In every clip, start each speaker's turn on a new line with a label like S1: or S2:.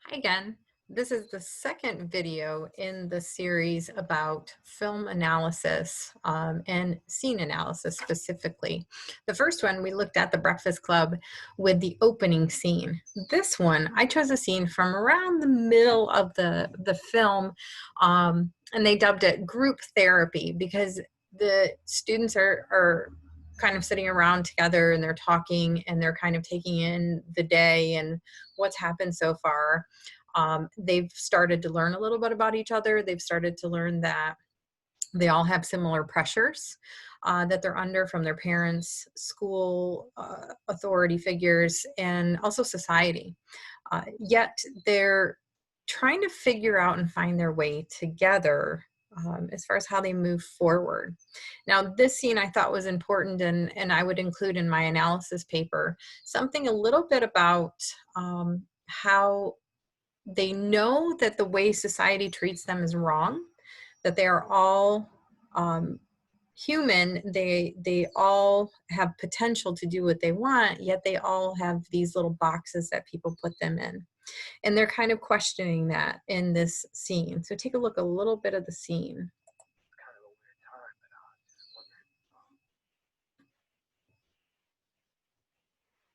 S1: Hi again. This is the second video in the series about film analysis and scene analysis specifically. The first one, we looked at The Breakfast Club with the opening scene. This one, I chose a scene from around the middle of the film, and they dubbed it group therapy because the students are kind of sitting around together and they're talking and they're kind of taking in the day and what's happened so far. They've started to learn a little bit about each other. They've started to learn that they all have similar pressures that they're under from their parents, school authority figures, and also society. Yet they're trying to figure out and find their way together as far as how they move forward. Now, this scene I thought was important, and I would include in my analysis paper something a little bit about how they know that the way society treats them is wrong, that they are all um, human. They all have potential to do what they want, yet they all have these little boxes that people put them in. And they're kind of questioning that in this scene. So take a look a little bit of the scene.
S2: Kind of a weird time, but just wondering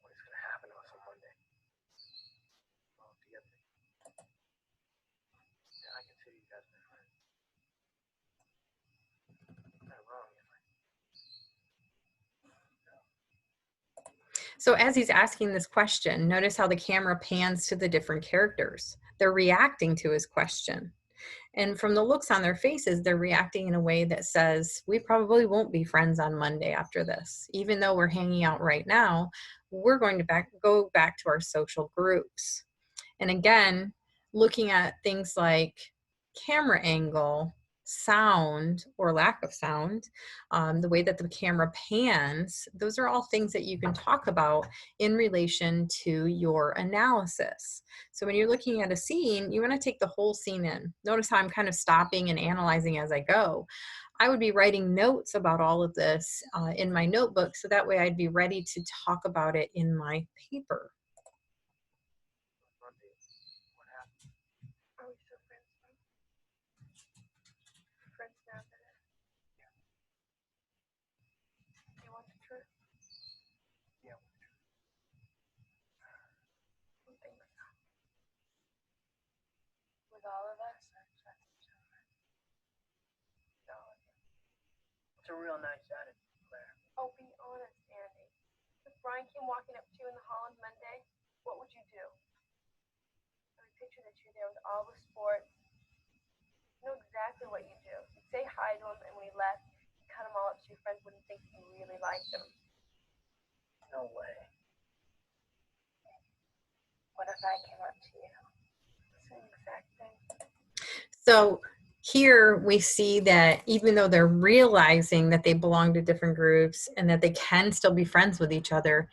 S2: what is going to happen to us on Monday. Well, do you have yeah, I consider you guys my friends. I'm not wrong if I know.
S1: So as he's asking this question, notice how the camera pans to the different characters. They're reacting to his question. And from the looks on their faces, they're reacting in a way that says, we probably won't be friends on Monday after this. Even though we're hanging out right now, we're going to go back to our social groups. And again, looking at things like camera angle, sound or lack of sound, the way that the camera pans, those are all things that you can talk about in relation to your analysis. So when you're looking at a scene, you want to take the whole scene in. Notice how I'm kind of stopping and analyzing as I go. I would be writing notes about all of this in my notebook, so that way I'd be ready to talk about it in my paper.
S2: Monday, what happened? Are we still friends now? Friends now that yeah. Do you want the truth? Yeah, what the truth? Some things with all of us. No. It's a real nice attitude, Claire. Oh, be honest, Andy. If Brian came walking up to you in the hall on Monday, what would you do? I would picture that you're there with all the sports. You know exactly what you do. You'd say hi to him, and when he left, you'd cut them all up so your friends wouldn't think you really liked him. No way. What if I came up to you? Same exact thing.
S1: So here we see that even though they're realizing that they belong to different groups and that they can still be friends with each other,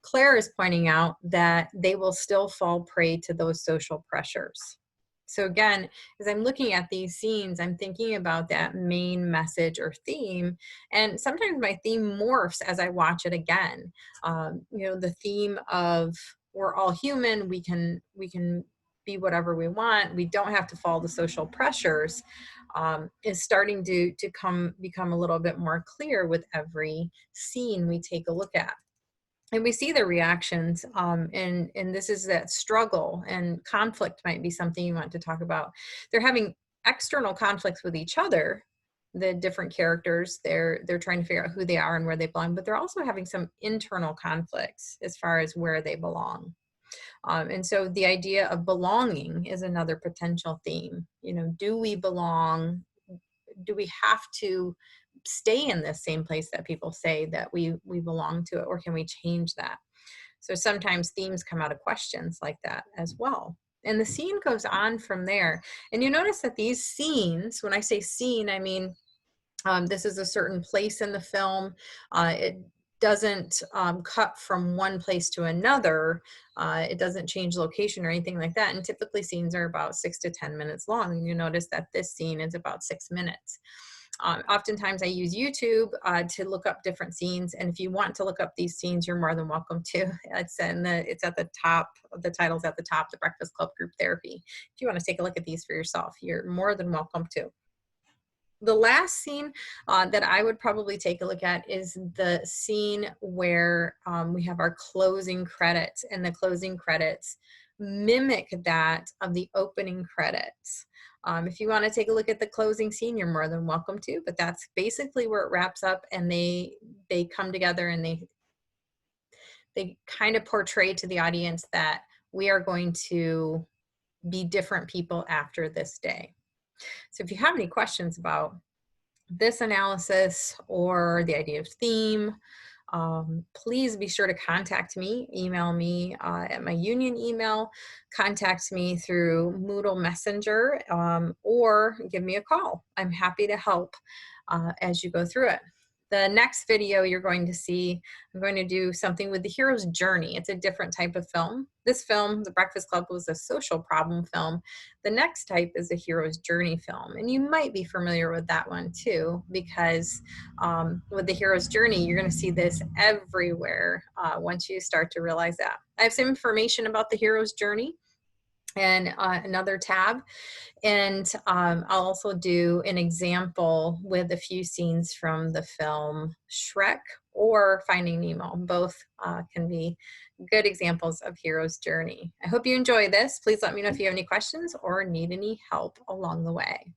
S1: Claire is pointing out that they will still fall prey to those social pressures. So again, as I'm looking at these scenes, I'm thinking about that main message or theme. And sometimes my theme morphs as I watch it again. The theme of we're all human, we can be whatever we want. We don't have to follow the social pressures. Is starting to become a little bit more clear with every scene we take a look at, and we see their reactions, and this is that struggle and conflict might be something you want to talk about. They're having external conflicts with each other. The different characters, they're trying to figure out who they are and where they belong, but they're also having some internal conflicts as far as where they belong. And so the idea of belonging is another potential theme. Do we belong? Do we have to stay in the same place that people say that we belong to it, or can we change that? So sometimes themes come out of questions like that as well. And the scene goes on from there. And you notice that these scenes, when I say scene, I mean this is a certain place in the film. It doesn't cut from one place to another. It doesn't change location or anything like that. And typically scenes are about 6 to 10 minutes long. And you notice that this scene is about 6 minutes. Oftentimes I use YouTube to look up different scenes. And if you want to look up these scenes, you're more than welcome to. It's at the top, the title's at the top, The Breakfast Club Group Therapy. If you want to take a look at these for yourself, you're more than welcome to. The last scene that I would probably take a look at is the scene where we have our closing credits, and the closing credits mimic that of the opening credits. If you want to take a look at the closing scene, you're more than welcome to, but that's basically where it wraps up, and they come together and they kind of portray to the audience that we are going to be different people after this day. So if you have any questions about this analysis or the idea of theme, please be sure to contact me. Email me at my union email, contact me through Moodle Messenger, or give me a call. I'm happy to help as you go through it. The next video you're going to see, I'm going to do something with the hero's journey. It's a different type of film. This film, The Breakfast Club, was a social problem film. The next type is a hero's journey film. And you might be familiar with that one too, because with the hero's journey, you're going to see this everywhere once you start to realize that. I have some information about the hero's journey and another tab. And I'll also do an example with a few scenes from the film Shrek or Finding Nemo. Both can be good examples of hero's journey. I hope you enjoy this. Please let me know if you have any questions or need any help along the way.